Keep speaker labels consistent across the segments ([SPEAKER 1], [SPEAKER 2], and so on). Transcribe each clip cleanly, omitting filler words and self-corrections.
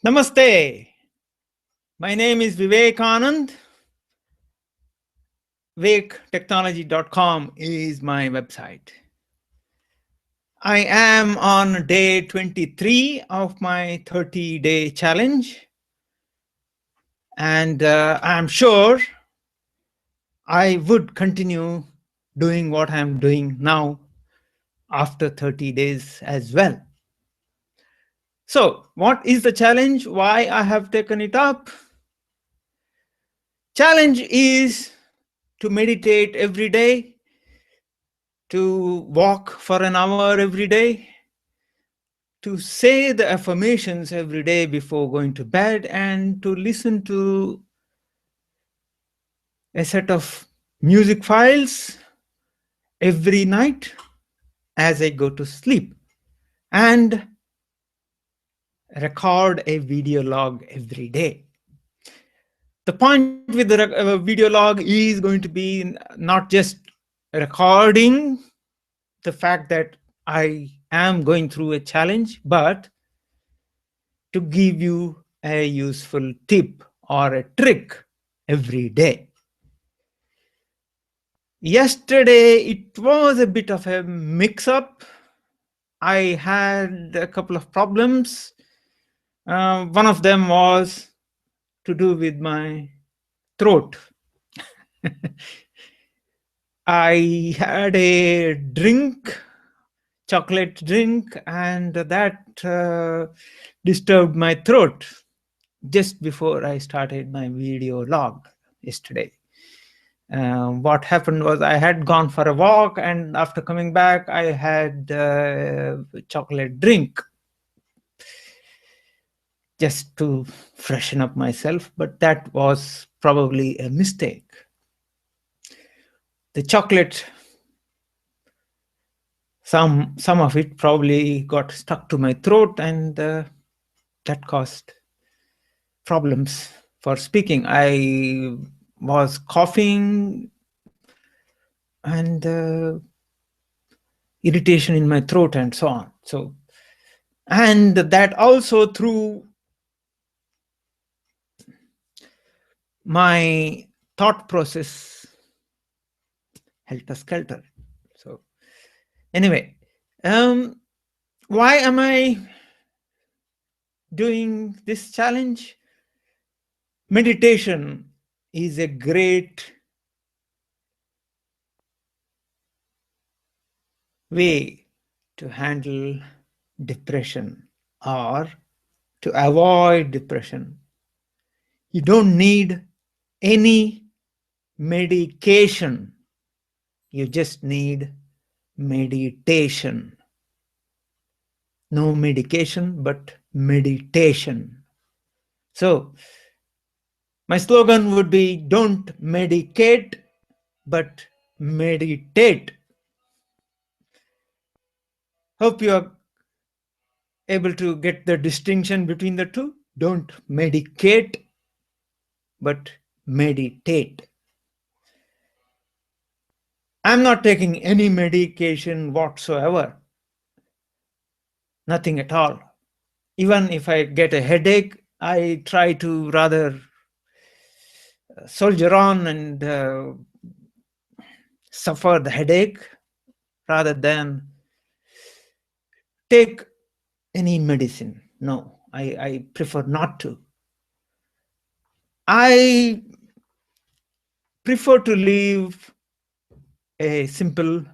[SPEAKER 1] Namaste. My name is Vivekanand. VivekTechnology.com is my website. I am on day 23 of my 30-day challenge. And I'm sure I would continue doing what I'm doing now after 30 days as well. So what is the challenge? Why I have taken it up? Challenge is to meditate every day, to walk for an hour every day, to say the affirmations every day before going to bed, and to listen to a set of music files every night as I go to sleep, and record a video log every day. The point with the video log is going to be not just recording the fact that I am going through a challenge, but to give you a useful tip or a trick every day. Yesterday, it was a bit of a mix-up. I had a couple of problems. One of them was to do with my throat. I had a drink, chocolate drink, and that disturbed my throat just before I started my video log yesterday. What happened was I had gone for a walk, and after coming back, I had a chocolate drink just to freshen up myself, but that was probably a mistake. The chocolate, some of it probably got stuck to my throat, and that caused problems for speaking. I was coughing and irritation in my throat and so on. So, and that also threw my thought process helter-skelter. So anyway, why am I doing this challenge? Meditation is a great way to handle depression or to avoid depression. You don't need any medication. You just need meditation. No medication, but meditation. So my slogan would be, don't medicate, but meditate. Hope you are able to get the distinction between the two. Don't medicate, but meditate. I'm not taking any medication whatsoever. Nothing at all. Even if I get a headache, I try to rather soldier on and suffer the headache rather than take any medicine. No, I prefer not to. I prefer to live a simple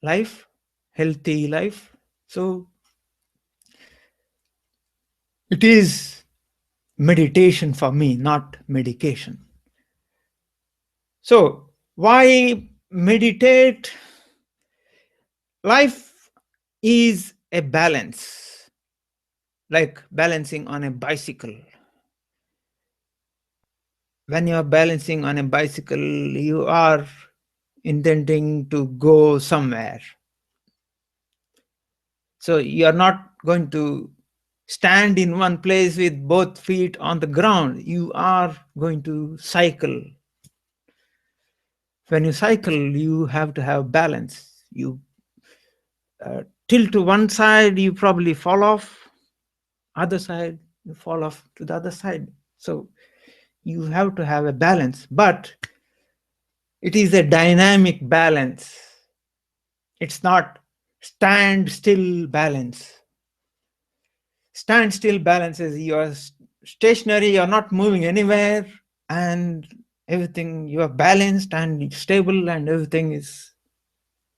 [SPEAKER 1] life, healthy life. So it is meditation for me, not medication. So why meditate? Life is a balance, like balancing on a bicycle. When you are balancing on a bicycle, you are intending to go somewhere. So you are not going to stand in one place with both feet on the ground. You are going to cycle. When you cycle, you have to have balance. You tilt to one side, you probably fall off. other side, you fall off to the other side. So you have to have a balance, but it is a dynamic balance. It's not stand still balance. Stand still balance is you are stationary, you're not moving anywhere, and everything, you are balanced and stable and everything is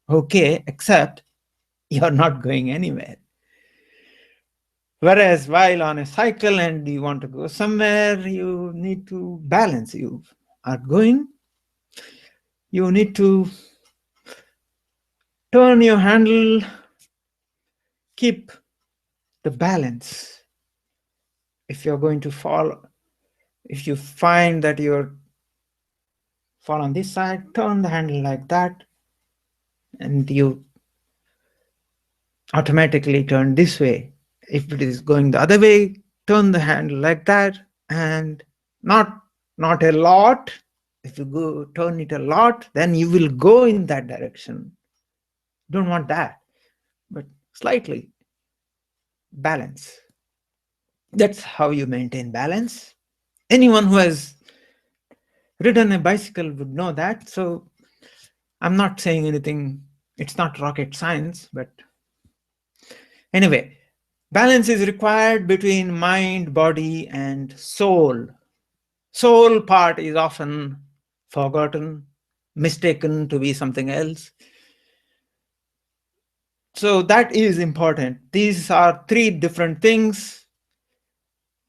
[SPEAKER 1] okay, except you're not going anywhere. Whereas while on a cycle and you want to go somewhere, you need to balance. You are going, you need to turn your handle, keep the balance. If you're going to fall, if you find that you're fall on this side, turn the handle like that, and you automatically turn this way. If it is going the other way, turn the handle like that, and not a lot. If you go turn it a lot, then you will go in that direction. Don't want that, but slightly balance. That's how you maintain balance. Anyone who has ridden a bicycle would know that. So I'm not saying anything, it's not rocket science, but anyway, balance is required between mind, body, and soul. Soul part is often forgotten, mistaken to be something else. So that is important. These are three different things,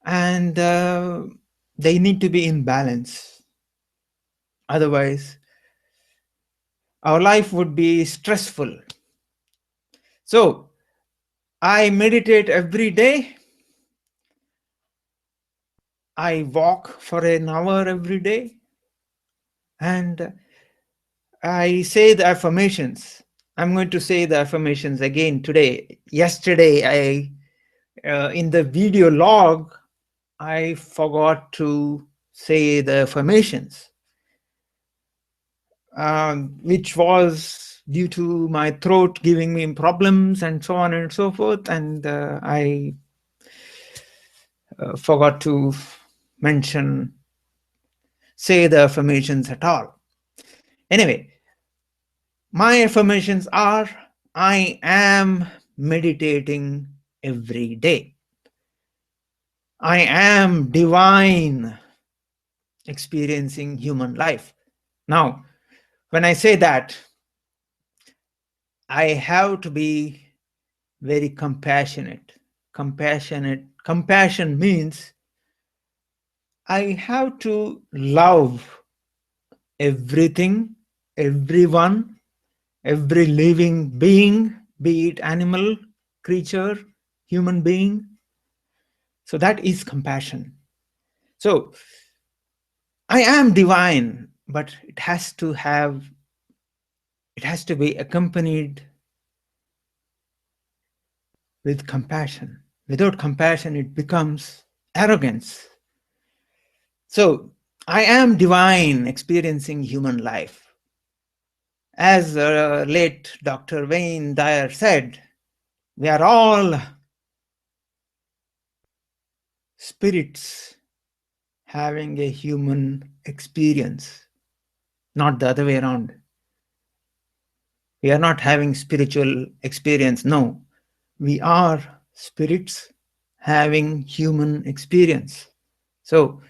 [SPEAKER 1] and they need to be in balance. Otherwise, our life would be stressful. So I meditate every day. I walk for an hour every day, and I say the affirmations. I'm going to say the affirmations again today. Yesterday, in the video log, I forgot to say the affirmations, which was due to my throat giving me problems and so on and so forth. And I forgot to say the affirmations at all. Anyway, my affirmations are, I am meditating every day. I am divine, experiencing human life. Now, when I say that, I have to be very compassionate. Compassion means I have to love everything, everyone, every living being, be it animal, creature, human being. So that is compassion. So I am divine, but it has to be accompanied with compassion. Without compassion, it becomes arrogance. So I am divine, experiencing human life. As late Dr. Wayne Dyer said, we are all spirits having a human experience, not the other way around. We are not having spiritual experience. No, we are spirits having human experience. So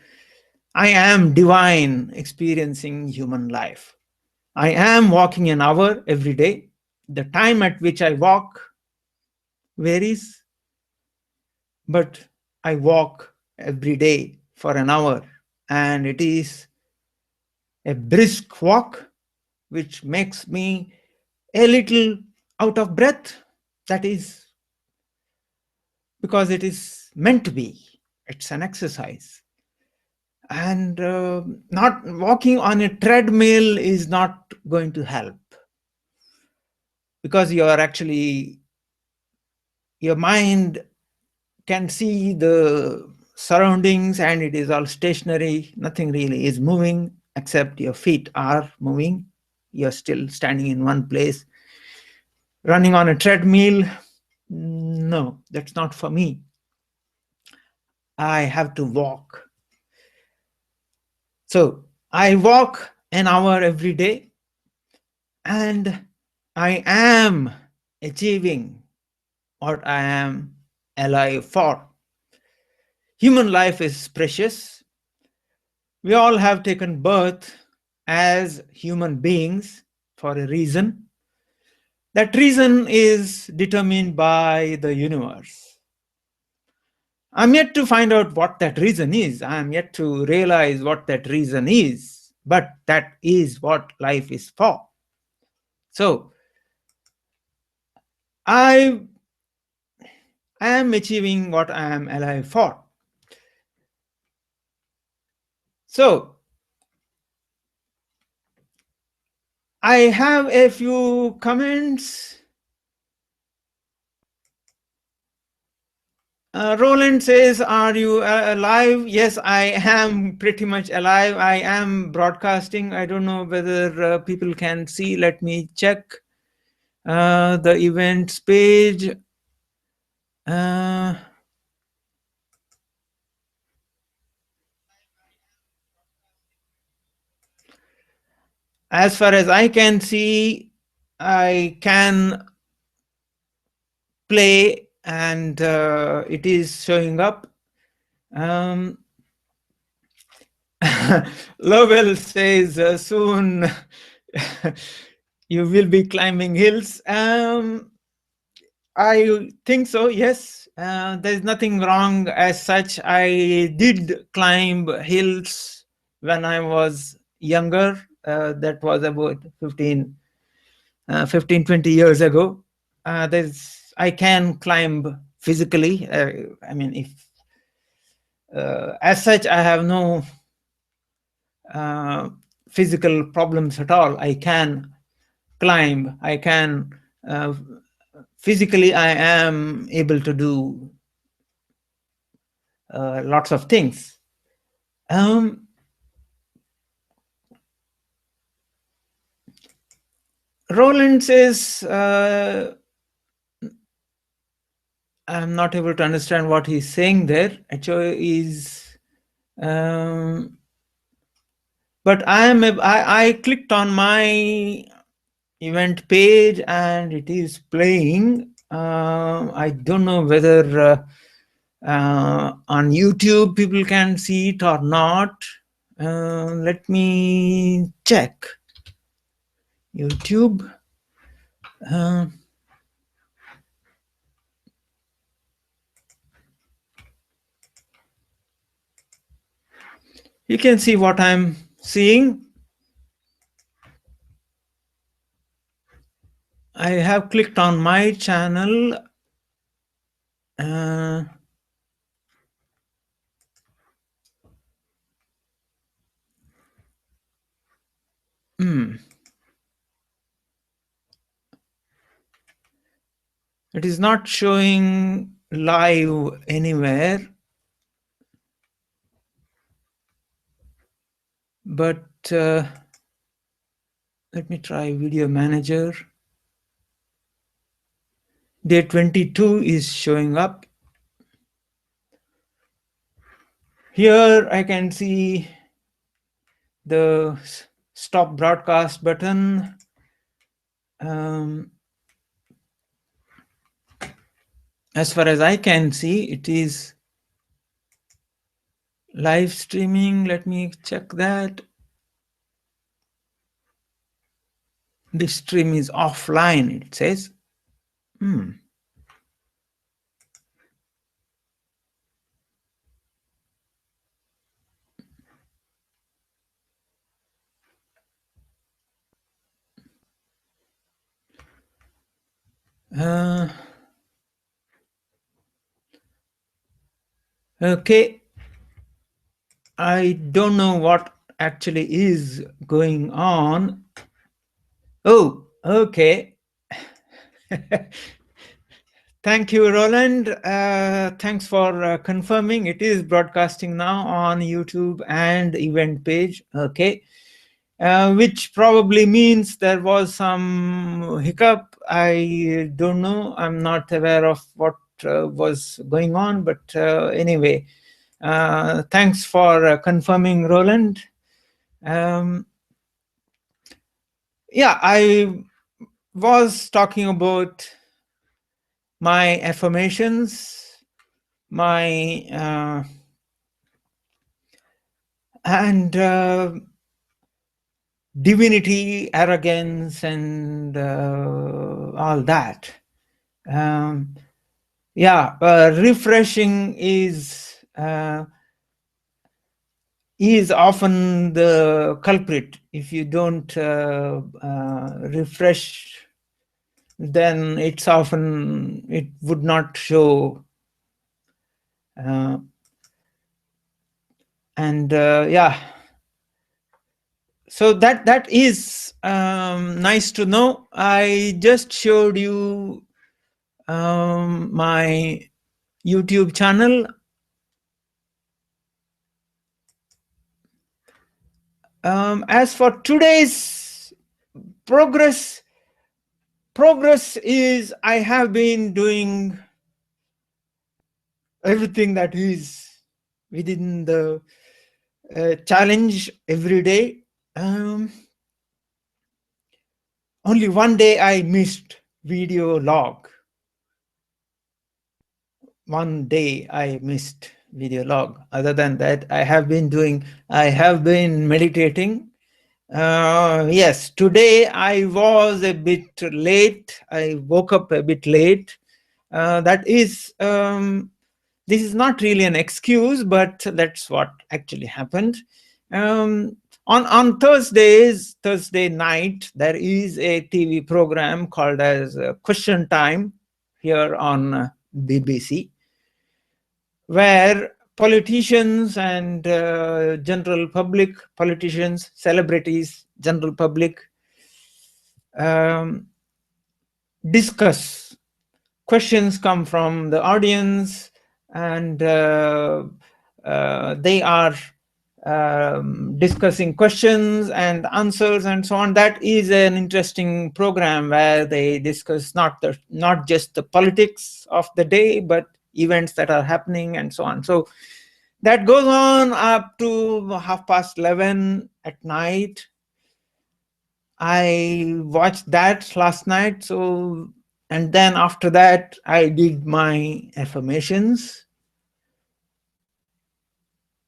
[SPEAKER 1] I am divine, experiencing human life. I am walking an hour every day. The time at which I walk varies, but I walk every day for an hour, and it is a brisk walk which makes me a little out of breath. That is because it is meant to be. It's an exercise. And not walking on a treadmill is not going to help, because you are actually, your mind can see the surroundings and it is all stationary. Nothing really is moving except your feet are moving. You're still standing in one place. Running on a treadmill, no, that's not for me. I have to walk. So I walk an hour every day, and I am achieving what I am alive for. Human life is precious. We all have taken birth as human beings for a reason. That reason is determined by the universe. I'm yet to find out what that reason is. I'm yet to realize what that reason is. But that is what life is for. So I am achieving what I am alive for. So I have a few comments. Roland says, are you alive? Yes, I am pretty much alive. I am broadcasting. I don't know whether people can see. Let me check the events page. As far as I can see, I can play, and it is showing up. Lowell says, soon you will be climbing hills. I think so, yes. There's nothing wrong as such. I did climb hills when I was younger. That was about 15, 20 years ago. I can climb physically. I mean, if as such, I have no physical problems at all. I can climb. I can physically. I am able to do lots of things. Roland says, I'm not able to understand what he's saying there. Actually, is but I clicked on my event page and it is playing. I don't know whether on YouTube people can see it or not. Let me check. YouTube. You can see what I'm seeing. I have clicked on my channel. It is not showing live anywhere, but let me try Video Manager. Day 22 is showing up. Here I can see the stop broadcast button. As far as I can see, it is live streaming. Let me check that. This stream is offline, it says. Okay. I don't know what actually is going on. Oh, okay. Thank you, Roland. Thanks for confirming. It is broadcasting now on YouTube and event page. Okay. Which probably means there was some hiccup. I don't know. I'm not aware of what was going on. But anyway, Thanks for confirming, Roland. Yeah, I was talking about my affirmations, my and divinity, arrogance, and all that. Yeah, refreshing is often the culprit. If you don't refresh, then it would not show. Yeah, so that is nice to know. I just showed you my YouTube channel. As for today's progress is I have been doing everything that is within the challenge every day. Only one day I missed video log. One day I missed video log. Other than that, I have been meditating. Yes, today I was a bit late. I woke up a bit late. That is, this is not really an excuse, but that's what actually happened. On Thursday night, there is a TV program called as Question Time here on BBC, where politicians and general public, politicians, celebrities, general public discuss. Questions come from the audience, and they are discussing questions and answers and so on. That is an interesting program where they discuss not just the politics of the day, but events that are happening and so on. So that goes on up to 11:30 at night. I watched that last night. So, and then after that, I did my affirmations,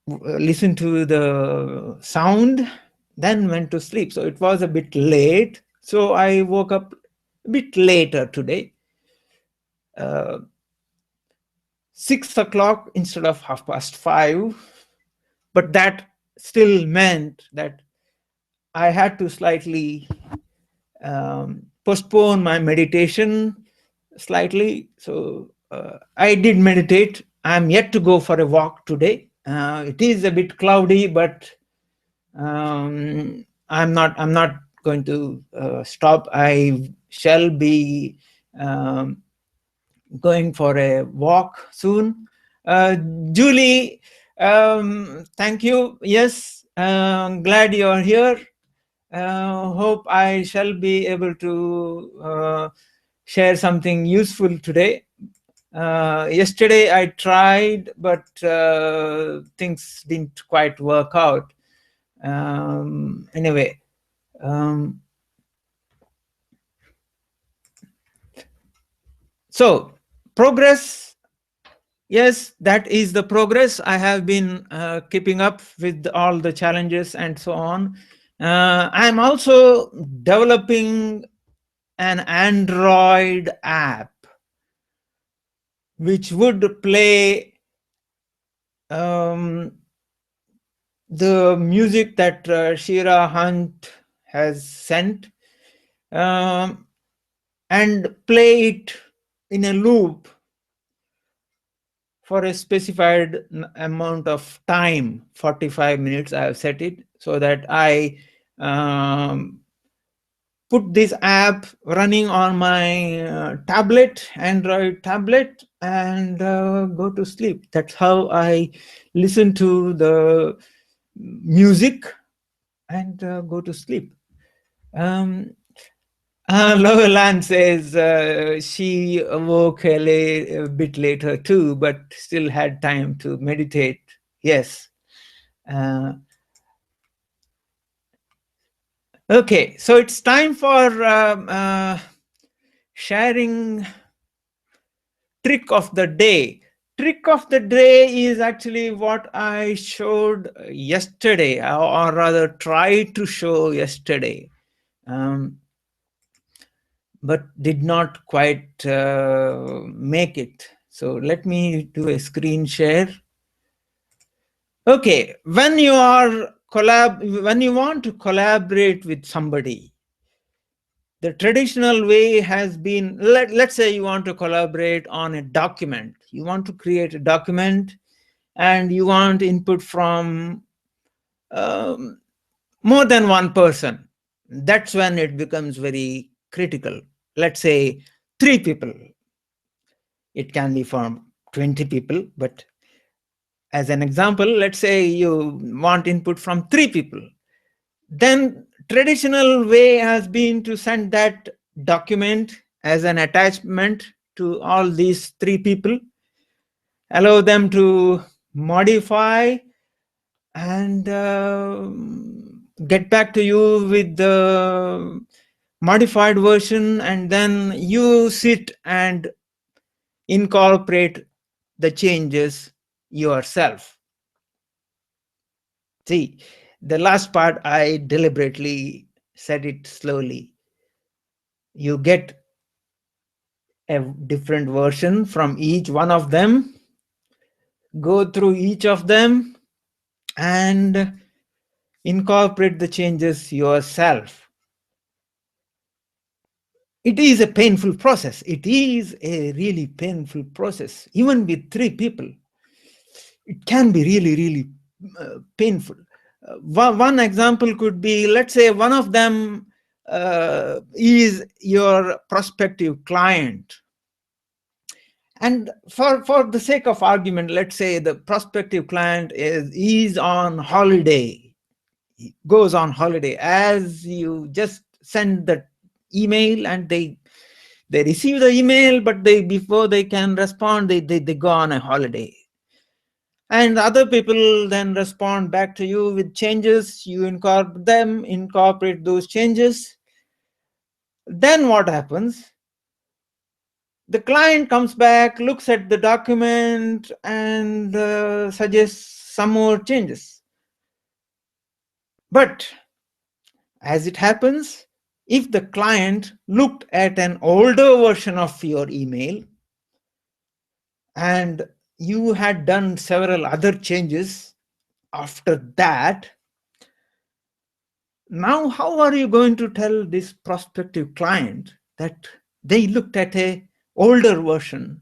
[SPEAKER 1] listened to the sound, then went to sleep. So it was a bit late. So I woke up a bit later today, 6 o'clock instead of 5:30. But that still meant that I had to slightly postpone my meditation slightly. So I did meditate. I'm yet to go for a walk today. It is a bit cloudy, but I'm not going to stop. I shall be going for a walk soon. Julie, thank you. Yes, glad you're here. Hope I shall be able to share something useful today. Yesterday I tried, but things didn't quite work out. Anyway, so progress. Yes, that is the progress. I have been keeping up with all the challenges and so on. I'm also developing an Android app which would play the music that Shira Hunt has sent and play it in a loop for a specified amount of time, 45 minutes. I have set it so that I put this app running on my tablet, Android tablet, and go to sleep. That's how I listen to the music and go to sleep. Loveland says she awoke a bit later too, but still had time to meditate Yes. Okay, so it's time for sharing trick of the day. Trick of the day is actually what I showed yesterday, or rather tried to show yesterday, but did not quite make it. So let me do a screen share. Okay, when you want to collaborate with somebody, the traditional way has been, let's say you want to collaborate on a document. You want to create a document and you want input from more than one person. That's when it becomes very critical. Let's say 3 people. It can be from 20 people, but as an example, let's say you want input from 3 people. Then traditional way has been to send that document as an attachment to all these 3 people, allow them to modify and get back to you with the modified version, and then you sit and incorporate the changes yourself. See, the last part I deliberately said it slowly. You get a different version from each one of them, go through each of them and incorporate the changes yourself. It is a painful process. It is a really painful process. Even with 3 people, it can be really, really painful. One example could be, let's say one of them is your prospective client. And for the sake of argument, let's say the prospective client is on holiday, goes on holiday. As you just send the email and they receive the email, but before they can respond, they go on a holiday. And other people then respond back to you with changes. You incorporate those changes. Then what happens? The client comes back, looks at the document, and suggests some more changes. But as it happens, if the client looked at an older version of your email and you had done several other changes after that, now how are you going to tell this prospective client that they looked at an older version?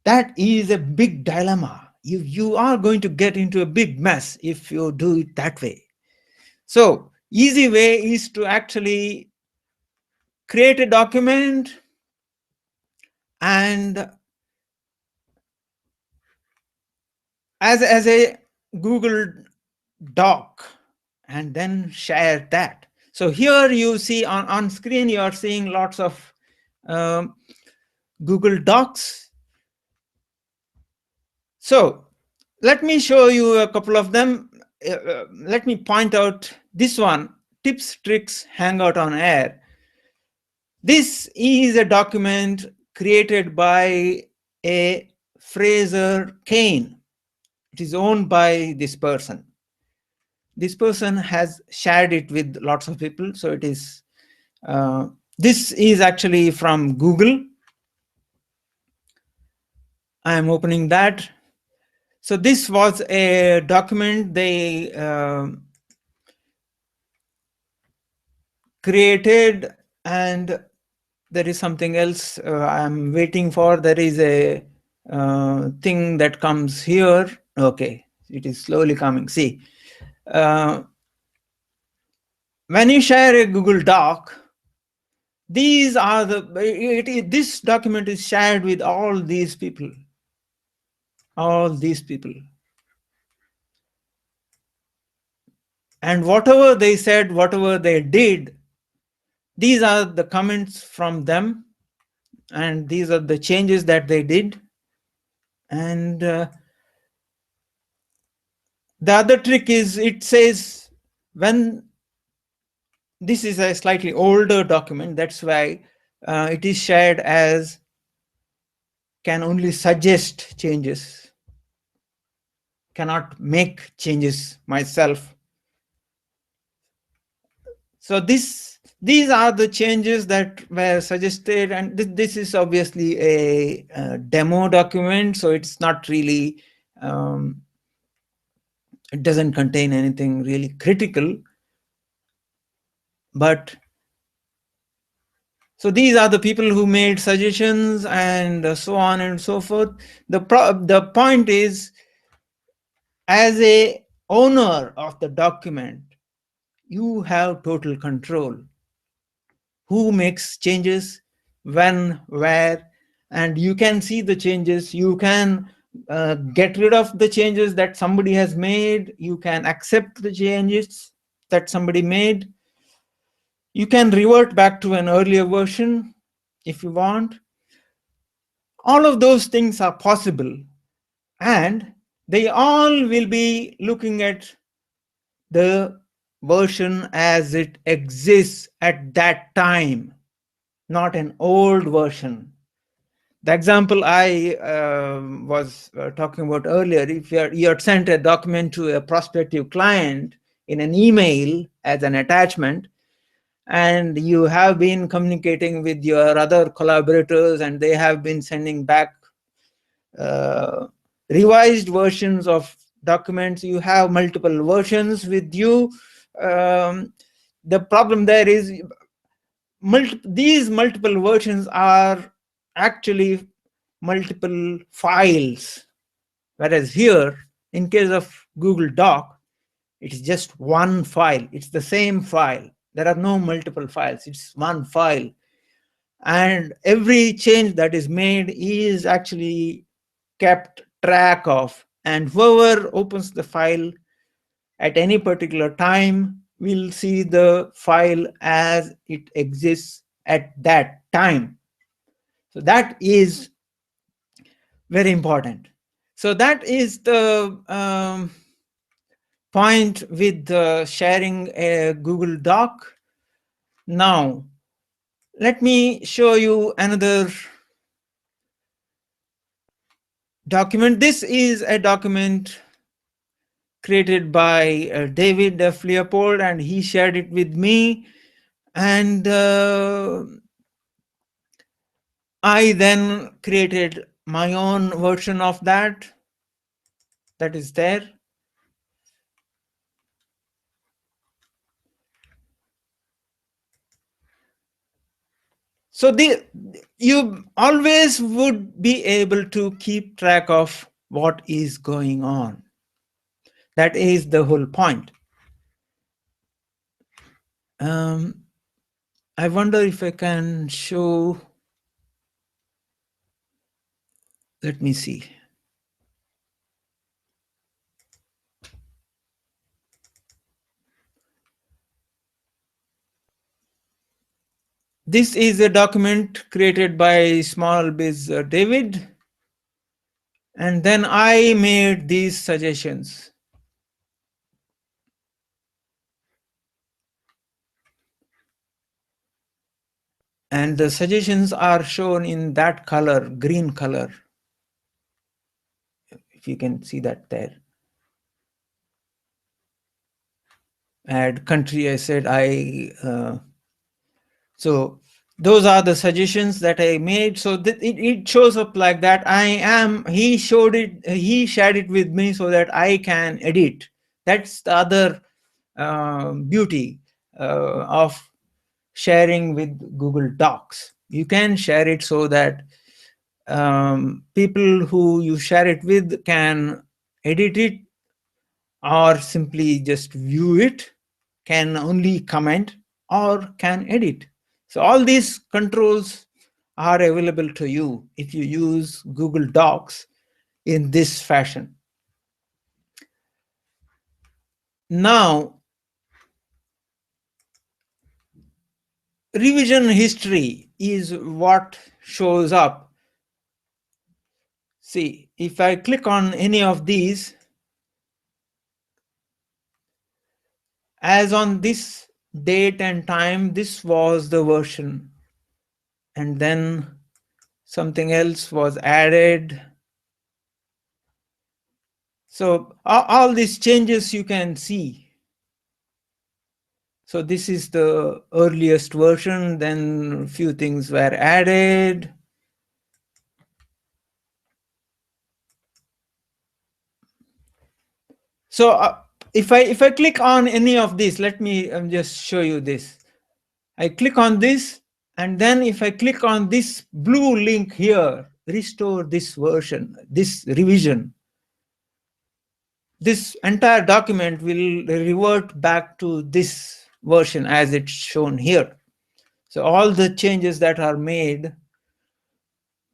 [SPEAKER 1] That is a big dilemma. You are going to get into a big mess if you do it that way. So easy way is to actually create a document and as a Google Doc and then share that. So here you see on screen, you are seeing lots of Google Docs. So let me show you a couple of them. Let me point out this one, Tips, Tricks, Hangout on Air. This is a document created by a Fraser Kane. It is owned by this person. This person has shared it with lots of people. So it is, this is actually from Google. I am opening that. So this was a document they created, and there is something else I'm waiting for. There is a thing that comes here. Okay, it is slowly coming. See, when you share a Google Doc, these are this document is shared with all these people. All these people. And whatever they said, whatever they did, these are the comments from them, and these are the changes that they did. And The other trick is it says when this is a slightly older document, that's why it is shared as can only suggest changes, cannot make changes myself. So these are the changes that were suggested, and this is obviously a demo document, so it's not really, it doesn't contain anything really critical. But so these are the people who made suggestions and so on and so forth. The point is, as a owner of the document, you have total control. Who makes changes, when, where, and you can see the changes. You can get rid of the changes that somebody has made. You can accept the changes that somebody made. You can revert back to an earlier version if you want. All of those things are possible, and they all will be looking at the version as it exists at that time, not an old version. The example I was talking about earlier, if you're sent a document to a prospective client in an email as an attachment, and you have been communicating with your other collaborators and they have been sending back revised versions of documents, you have multiple versions with you. The problem there is these multiple versions are actually multiple files, whereas here, in case of Google Doc, it's just one file. It's the same file. There are no multiple files. It's one file, and every change that is made is actually kept track of, and whoever opens the file at any particular time will see the file as it exists at that time. So that is very important. So that is the point with sharing a Google Doc. Now, let me show you another document. This is a document created by David F. Leopold, and he shared it with me. And I then created my own version of that is there. So you always would be able to keep track of what is going on. That is the whole point. I wonder if I can show. Let me see. This is a document created by Small Biz David. And then I made these suggestions. And the suggestions are shown in that color, green color. If you can see that there. Add country, I said so those are the suggestions that I made. So it shows up like that. He shared it with me so that I can edit. That's the other beauty of sharing with Google Docs. You can share it so that people who you share it with can edit it or simply just view it, can only comment or can edit. So all these controls are available to you if you use Google Docs in this fashion. Now, revision history is what shows up. See, if I click on any of these, as on this date and time, this was the version, and then something else was added. So all these changes you can see. So this is the earliest version, then a few things were added. So if I click on any of these, let me just show you this. I click on this, and then if I click on this blue link here, restore this version, this revision, this entire document will revert back to this version as it's shown here. So all the changes that are made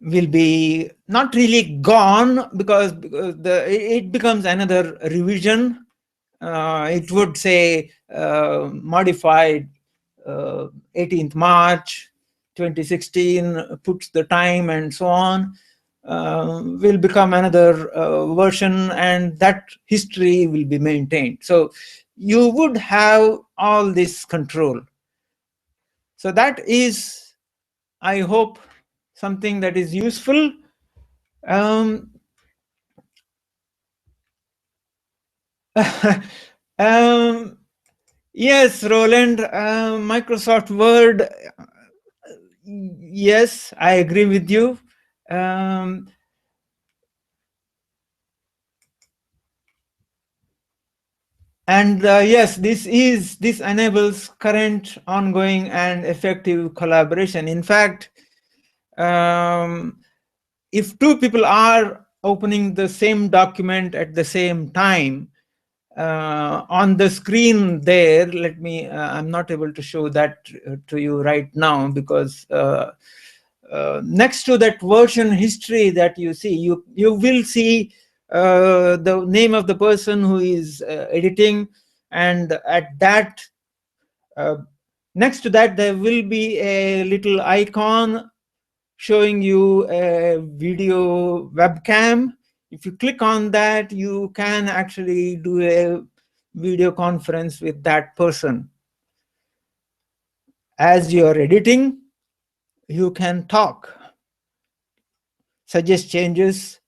[SPEAKER 1] will be not really gone, because it becomes another revision. It would say modified 18th March 2016, puts the time and so on, will become another version, and that history will be maintained. So you would have all this control. So that is, I hope, something that is useful. Yes, Roland, Microsoft Word, yes, I agree with you. And yes, this enables current, ongoing, and effective collaboration. In fact, if two people are opening the same document at the same time, on the screen there, let me, I'm not able to show that to you right now, because next to that version history that you see, you will see the name of the person who is editing, and at that, next to that, there will be a little icon showing you a video webcam. If you click on that, you can actually do a video conference with that person. As you're editing, you can talk, suggest changes,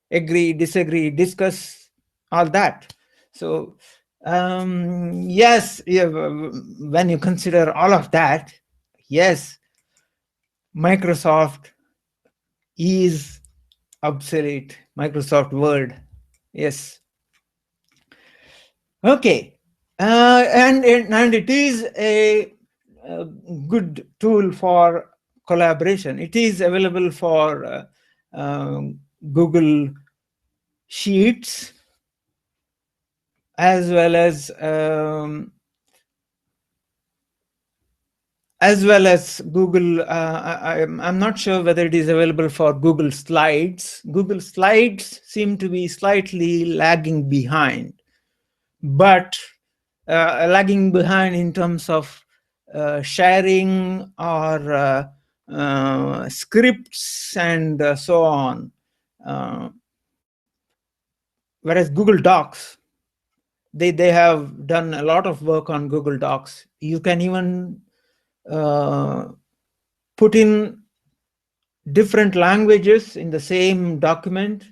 [SPEAKER 1] agree, disagree, discuss, all that. So yes, when you consider all of that, yes, Microsoft is obsolete. Microsoft Word, yes. Okay, and it is a good tool for collaboration. It is available for Google Sheets, as well as Google. I'm not sure whether it is available for Google Slides. Google Slides seem to be slightly lagging behind, but lagging behind in terms of sharing or scripts and so on. Whereas Google Docs, they have done a lot of work on Google Docs. You can even put in different languages in the same document.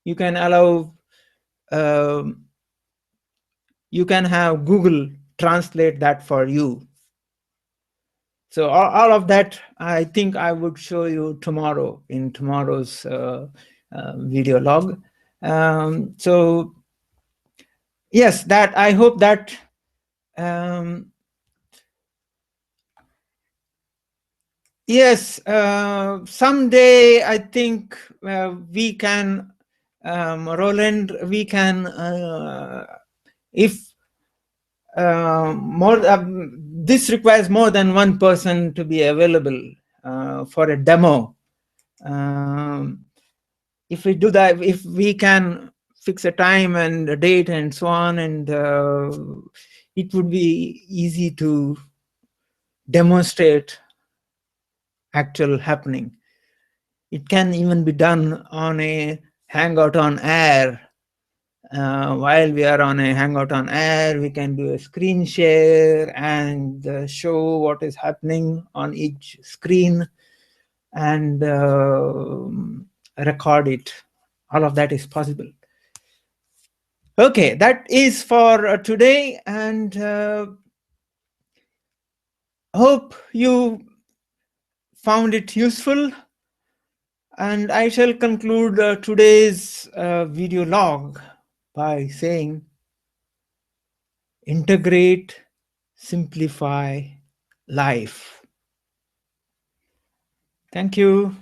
[SPEAKER 1] You can allow, you can have Google translate that for you. So all of that, I think I would show you tomorrow in tomorrow's video log. So yes, that, I hope that yes, someday I think we can, Roland, we can, if this requires more than one person to be available for a demo. If we do that, if we can fix a time and a date and so on, and it would be easy to demonstrate actual happening. It can even be done on a Hangout on Air while we are on a Hangout on Air, we can do a screen share and show what is happening on each screen and record it. All of that is possible. Okay, that is for today, and hope you found it useful. And I shall conclude today's video log by saying, integrate, simplify life. Thank you.